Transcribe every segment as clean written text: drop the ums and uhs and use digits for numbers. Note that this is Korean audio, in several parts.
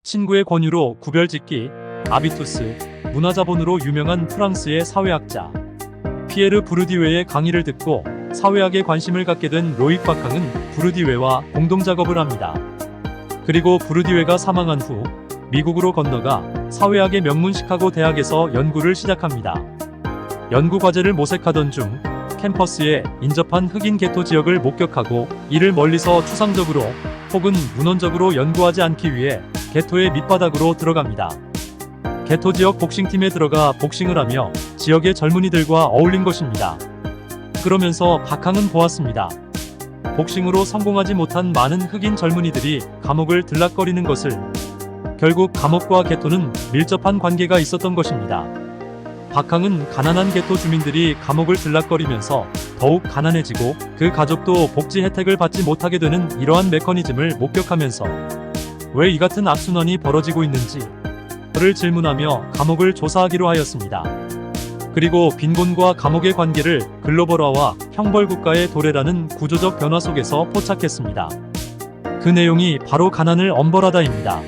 친구의 권유로 구별짓기, 아비투스, 문화자본으로 유명한 프랑스의 사회학자 피에르 부르디웨의 강의를 듣고 사회학에 관심을 갖게 된 로익 바캉은 부르디웨와 공동작업을 합니다. 그리고 부르디웨가 사망한 후 미국으로 건너가 사회학의 명문 시카고 대학에서 연구를 시작합니다. 연구 과제를 모색하던 중 캠퍼스에 인접한 흑인 게토 지역을 목격하고 이를 멀리서 추상적으로 혹은 문헌적으로 연구하지 않기 위해 게토의 밑바닥으로 들어갑니다. 게토 지역 복싱팀에 들어가 복싱을 하며 지역의 젊은이들과 어울린 것입니다. 그러면서 바캉은 보았습니다. 복싱으로 성공하지 못한 많은 흑인 젊은이들이 감옥을 들락거리는 것을. 결국 감옥과 게토는 밀접한 관계가 있었던 것입니다. 바캉은 가난한 게토 주민들이 감옥을 들락거리면서 더욱 가난해지고 그 가족도 복지 혜택을 받지 못하게 되는 이러한 메커니즘을 목격하면서 왜 이 같은 악순환이 벌어지고 있는지 를 질문하며 감옥을 조사하기로 하였습니다. 그리고 빈곤과 감옥의 관계를 글로벌화와 형벌국가의 도래라는 구조적 변화 속에서 포착했습니다. 그 내용이 바로 가난을 엄벌하다입니다.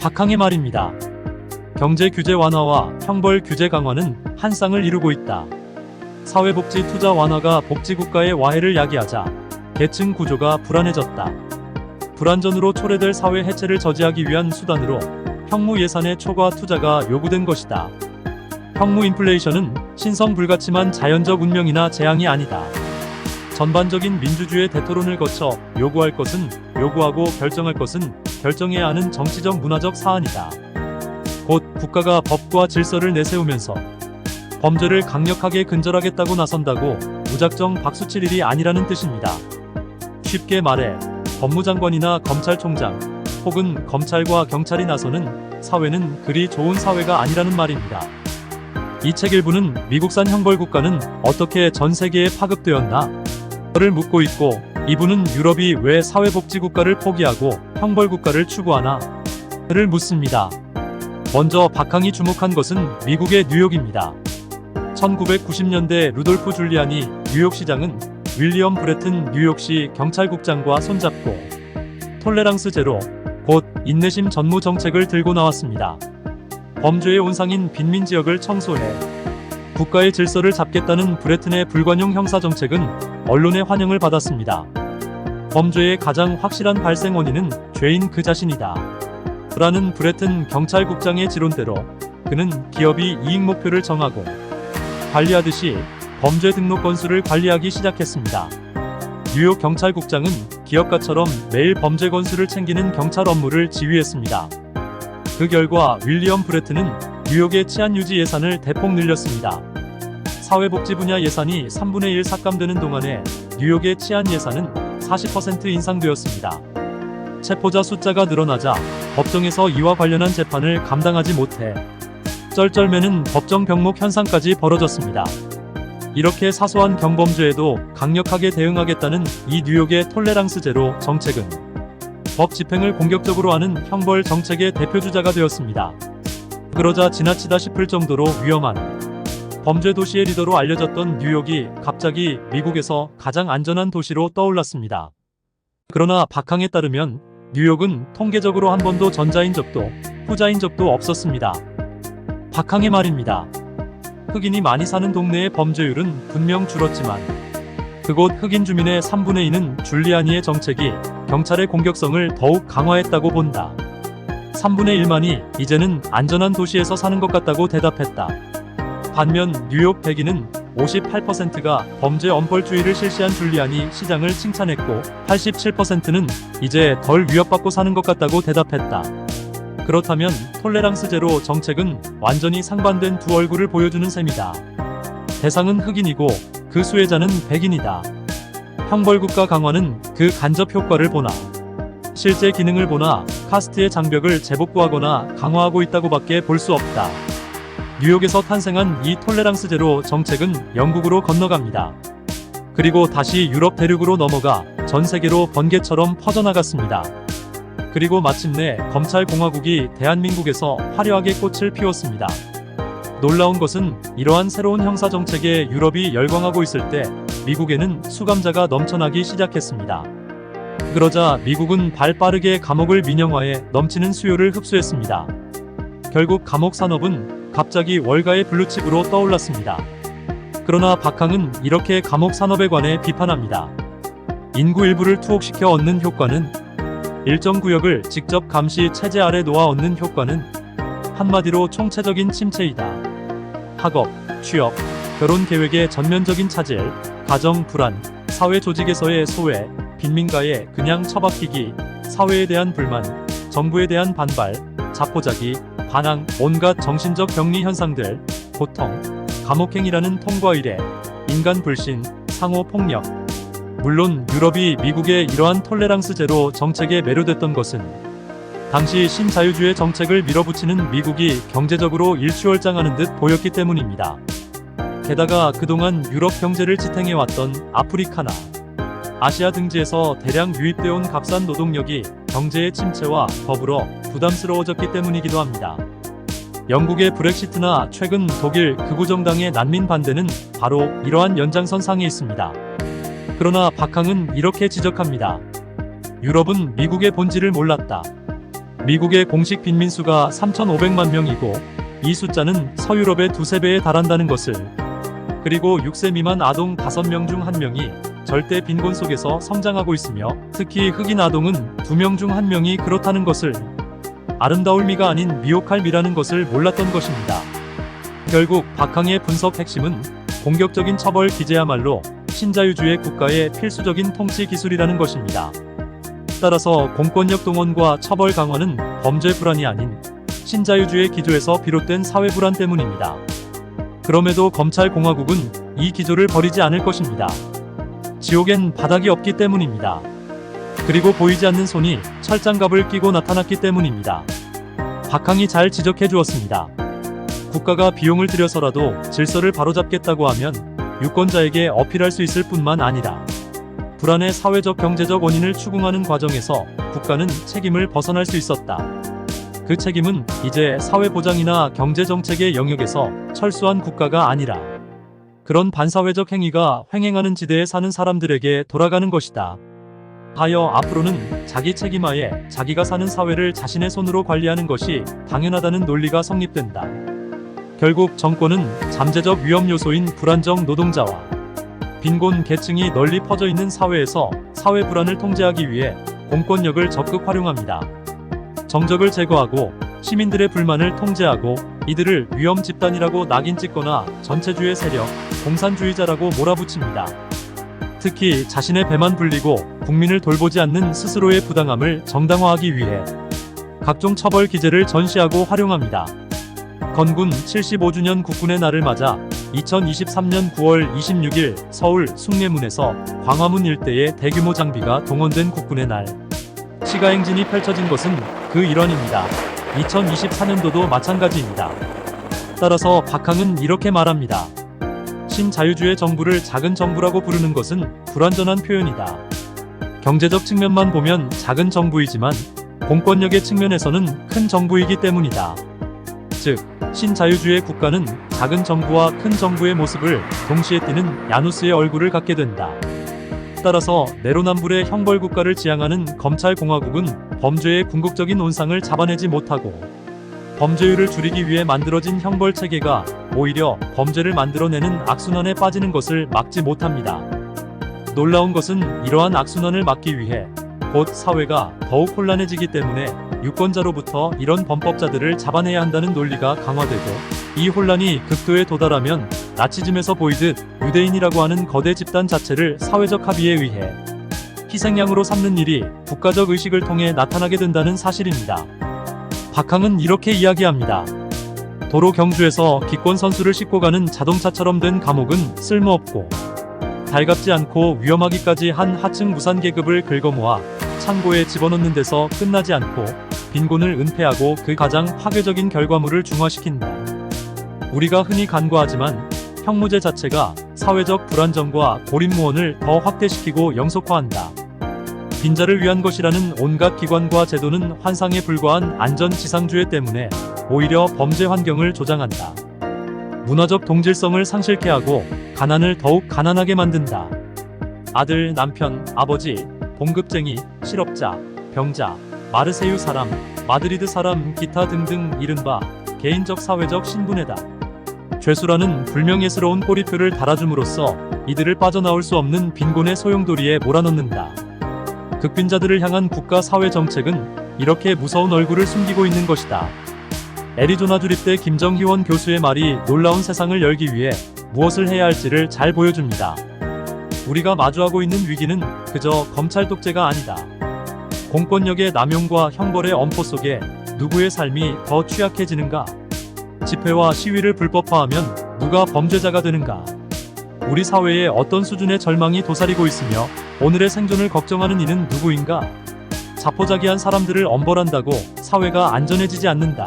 바캉의 말입니다. 경제 규제 완화와 형벌 규제 강화는 한 쌍을 이루고 있다. 사회복지 투자 완화가 복지국가의 와해를 야기하자 계층 구조가 불안해졌다. 불안전으로 초래될 사회 해체를 저지하기 위한 수단으로 형무 예산의 초과 투자가 요구된 것이다. 형무 인플레이션은 신성 불가침한 자연적 운명이나 재앙이 아니다. 전반적인 민주주의 대토론을 거쳐 요구할 것은 요구하고 결정할 것은 결정해야 하는 정치적 문화적 사안이다. 곧 국가가 법과 질서를 내세우면서 범죄를 강력하게 근절하겠다고 나선다고 무작정 박수칠 일이 아니라는 뜻입니다. 쉽게 말해 법무장관이나 검찰총장 혹은 검찰과 경찰이 나서는 사회는 그리 좋은 사회가 아니라는 말입니다. 이 책 일부는 미국산 형벌국가는 어떻게 전 세계에 파급되었나? 를 묻고 있고 2부는 유럽이 왜 사회복지국가를 포기하고 형벌국가를 추구하나? 를 묻습니다. 먼저 바캉이 주목한 것은 미국의 뉴욕입니다. 1990년대 루돌프 줄리아니 뉴욕시장은 윌리엄 브레튼 뉴욕시 경찰국장과 손잡고 톨레랑스 제로, 곧 인내심 전무 정책을 들고 나왔습니다. 범죄의 온상인 빈민지역을 청소해 국가의 질서를 잡겠다는 브레튼의 불관용 형사정책은 언론의 환영을 받았습니다. 범죄의 가장 확실한 발생 원인은 죄인 그 자신이다. 라는 브레튼 경찰국장의 지론대로 그는 기업이 이익 목표를 정하고 관리하듯이 범죄 등록 건수를 관리하기 시작했습니다. 뉴욕 경찰국장은 기업가처럼 매일 범죄 건수를 챙기는 경찰 업무를 지휘했습니다. 그 결과 윌리엄 브레튼은 뉴욕의 치안 유지 예산을 대폭 늘렸습니다. 사회복지 분야 예산이 3분의 1 삭감되는 동안에 뉴욕의 치안 예산은 40% 인상되었습니다. 체포자 숫자가 늘어나자 법정에서 이와 관련한 재판을 감당하지 못해 쩔쩔매는 법정 병목 현상까지 벌어졌습니다. 이렇게 사소한 경범죄에도 강력하게 대응하겠다는 이 뉴욕의 톨레랑스 제로 정책은 법 집행을 공격적으로 하는 형벌 정책의 대표주자가 되었습니다. 그러자 지나치다 싶을 정도로 위험한 범죄 도시의 리더로 알려졌던 뉴욕이 갑자기 미국에서 가장 안전한 도시로 떠올랐습니다. 그러나 바캉에 따르면 뉴욕은 통계적으로 한 번도 전자인 적도 후자인 적도 없었습니다. 바캉의 말입니다. 흑인이 많이 사는 동네의 범죄율은 분명 줄었지만 그곳 흑인 주민의 3분의 2는 줄리아니의 정책이 경찰의 공격성을 더욱 강화했다고 본다. 3분의 1만이 이제는 안전한 도시에서 사는 것 같다고 대답했다. 반면 뉴욕 백인은 58%가 범죄 엄벌주의를 실시한 줄리아니 시장을 칭찬했고 87%는 이제 덜 위협받고 사는 것 같다고 대답했다. 그렇다면 톨레랑스 제로 정책은 완전히 상반된 두 얼굴을 보여주는 셈이다. 대상은 흑인이고 그 수혜자는 백인이다. 형벌국가 강화는 그 간접 효과를 보나 실제 기능을 보나 카스트의 장벽을 재복구하거나 강화하고 있다고밖에 볼 수 없다. 뉴욕에서 탄생한 이 톨레랑스 제로 정책은 영국으로 건너갑니다. 그리고 다시 유럽 대륙으로 넘어가 전 세계로 번개처럼 퍼져나갔습니다. 그리고 마침내 검찰공화국이 대한민국에서 화려하게 꽃을 피웠습니다. 놀라운 것은 이러한 새로운 형사정책에 유럽이 열광하고 있을 때 미국에는 수감자가 넘쳐나기 시작했습니다. 그러자 미국은 발 빠르게 감옥을 민영화해 넘치는 수요를 흡수했습니다. 결국 감옥 산업은 갑자기 월가의 블루칩으로 떠올랐습니다. 그러나 박항은 이렇게 감옥 산업에 관해 비판합니다. 인구 일부를 투옥시켜 얻는 효과는 일정 구역을 직접 감시 체제 아래 놓아 얻는 효과는 한마디로 총체적인 침체이다. 학업, 취업, 결혼 계획의 전면적인 차질, 가정 불안, 사회 조직에서의 소외, 빈민가에 그냥 처박히기, 사회에 대한 불만, 정부에 대한 반발, 자포자기, 반항, 온갖 정신적 격리 현상들, 고통, 감옥행이라는 통과 이래, 인간 불신, 상호 폭력. 물론 유럽이 미국의 이러한 톨레랑스 제로 정책에 매료됐던 것은 당시 신자유주의 정책을 밀어붙이는 미국이 경제적으로 일취월장하는 듯 보였기 때문입니다. 게다가 그동안 유럽 경제를 지탱해왔던 아프리카나 아시아 등지에서 대량 유입되어 온 값싼 노동력이 경제의 침체와 더불어 부담스러워졌기 때문이기도 합니다. 영국의 브렉시트나 최근 독일 극우 정당의 난민 반대는 바로 이러한 연장선상에 있습니다. 그러나 박항은 이렇게 지적합니다. 유럽은 미국의 본질을 몰랐다. 미국의 공식 빈민수가 3,500만 명이고 이 숫자는 서유럽의 두세 배에 달한다는 것을, 그리고 6세 미만 아동 5명 중 1명이 절대 빈곤 속에서 성장하고 있으며 특히 흑인 아동은 2명 중 1명이 그렇다는 것을, 아름다울 미가 아닌 미혹할 미라는 것을 몰랐던 것입니다. 결국 박항의 분석 핵심은 공격적인 처벌 기제야말로 신자유주의 국가의 필수적인 통치 기술이라는 것입니다. 따라서 공권력 동원과 처벌 강화는 범죄 불안이 아닌 신자유주의 기조에서 비롯된 사회 불안 때문입니다. 그럼에도 검찰공화국은 이 기조를 버리지 않을 것입니다. 지옥엔 바닥이 없기 때문입니다. 그리고 보이지 않는 손이 철장갑을 끼고 나타났기 때문입니다. 박항이 잘 지적해 주었습니다. 국가가 비용을 들여서라도 질서를 바로잡겠다고 하면 유권자에게 어필할 수 있을 뿐만 아니라 불안의 사회적 경제적 원인을 추궁하는 과정에서 국가는 책임을 벗어날 수 있었다. 그 책임은 이제 사회보장이나 경제정책의 영역에서 철수한 국가가 아니라 그런 반사회적 행위가 횡행하는 지대에 사는 사람들에게 돌아가는 것이다. 하여 앞으로는 자기 책임하에 자기가 사는 사회를 자신의 손으로 관리하는 것이 당연하다는 논리가 성립된다. 결국 정권은 잠재적 위험 요소인 불안정 노동자와 빈곤 계층이 널리 퍼져 있는 사회에서 사회 불안을 통제하기 위해 공권력을 적극 활용합니다. 정적을 제거하고 시민들의 불만을 통제하고 이들을 위험 집단이라고 낙인 찍거나 전체주의 세력, 공산주의자라고 몰아붙입니다. 특히 자신의 배만 불리고 국민을 돌보지 않는 스스로의 부당함을 정당화하기 위해 각종 처벌 기제를 전시하고 활용합니다. 건군 75주년 국군의 날을 맞아 2023년 9월 26일 서울 숭례문에서 광화문 일대에 대규모 장비가 동원된 국군의 날 시가행진이 펼쳐진 것은 그 일환입니다. 2024년도도 마찬가지입니다. 따라서 박항은 이렇게 말합니다. 신자유주의 정부를 작은 정부라고 부르는 것은 불완전한 표현이다. 경제적 측면만 보면 작은 정부이지만 공권력의 측면에서는 큰 정부이기 때문이다. 즉, 신자유주의 국가는 작은 정부와 큰 정부의 모습을 동시에 띠는 야누스의 얼굴을 갖게 된다. 따라서 내로남불의 형벌국가를 지향하는 검찰공화국은 범죄의 궁극적인 온상을 잡아내지 못하고 범죄율을 줄이기 위해 만들어진 형벌체계가 오히려 범죄를 만들어내는 악순환에 빠지는 것을 막지 못합니다. 놀라운 것은 이러한 악순환을 막기 위해 곧 사회가 더욱 혼란해지기 때문에 유권자로부터 이런 범법자들을 잡아내야 한다는 논리가 강화되고 이 혼란이 극도에 도달하면 나치즘에서 보이듯 유대인이라고 하는 거대 집단 자체를 사회적 합의에 의해 희생양으로 삼는 일이 국가적 의식을 통해 나타나게 된다는 사실입니다. 박항은 이렇게 이야기합니다. 도로 경주에서 기권 선수를 싣고 가는 자동차처럼 된 감옥은 쓸모없고 달갑지 않고 위험하기까지 한 하층 무산 계급을 긁어모아 창고에 집어넣는 데서 끝나지 않고 빈곤을 은폐하고 그 가장 파괴적인 결과물을 중화시킨다. 우리가 흔히 간과하지만 형무제 자체가 사회적 불안정과 고립무원을 더 확대시키고 영속화한다. 빈자를 위한 것이라는 온갖 기관과 제도는 환상에 불과한 안전지상주의 때문에 오히려 범죄 환경을 조장한다. 문화적 동질성을 상실케 하고 가난을 더욱 가난하게 만든다. 아들, 남편, 아버지, 봉급쟁이, 실업자, 병자, 마르세유 사람, 마드리드 사람, 기타 등등 이른바 개인적 사회적 신분에다 죄수라는 불명예스러운 꼬리표를 달아줌으로써 이들을 빠져나올 수 없는 빈곤의 소용돌이에 몰아넣는다. 극빈자들을 향한 국가 사회 정책은 이렇게 무서운 얼굴을 숨기고 있는 것이다. 애리조나 주립대 김정희원 교수의 말이 놀라운 세상을 열기 위해 무엇을 해야 할지를 잘 보여줍니다. 우리가 마주하고 있는 위기는 그저 검찰 독재가 아니다. 공권력의 남용과 형벌의 엄포 속에 누구의 삶이 더 취약해지는가? 집회와 시위를 불법화하면 누가 범죄자가 되는가? 우리 사회에 어떤 수준의 절망이 도사리고 있으며 오늘의 생존을 걱정하는 이는 누구인가? 자포자기한 사람들을 엄벌한다고 사회가 안전해지지 않는다.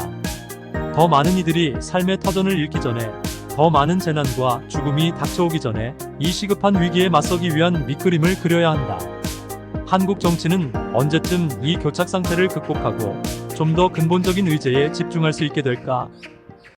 더 많은 이들이 삶의 터전을 잃기 전에, 더 많은 재난과 죽음이 닥쳐오기 전에 이 시급한 위기에 맞서기 위한 밑그림을 그려야 한다. 한국 정치는 언제쯤 이 교착 상태를 극복하고 좀 더 근본적인 의제에 집중할 수 있게 될까?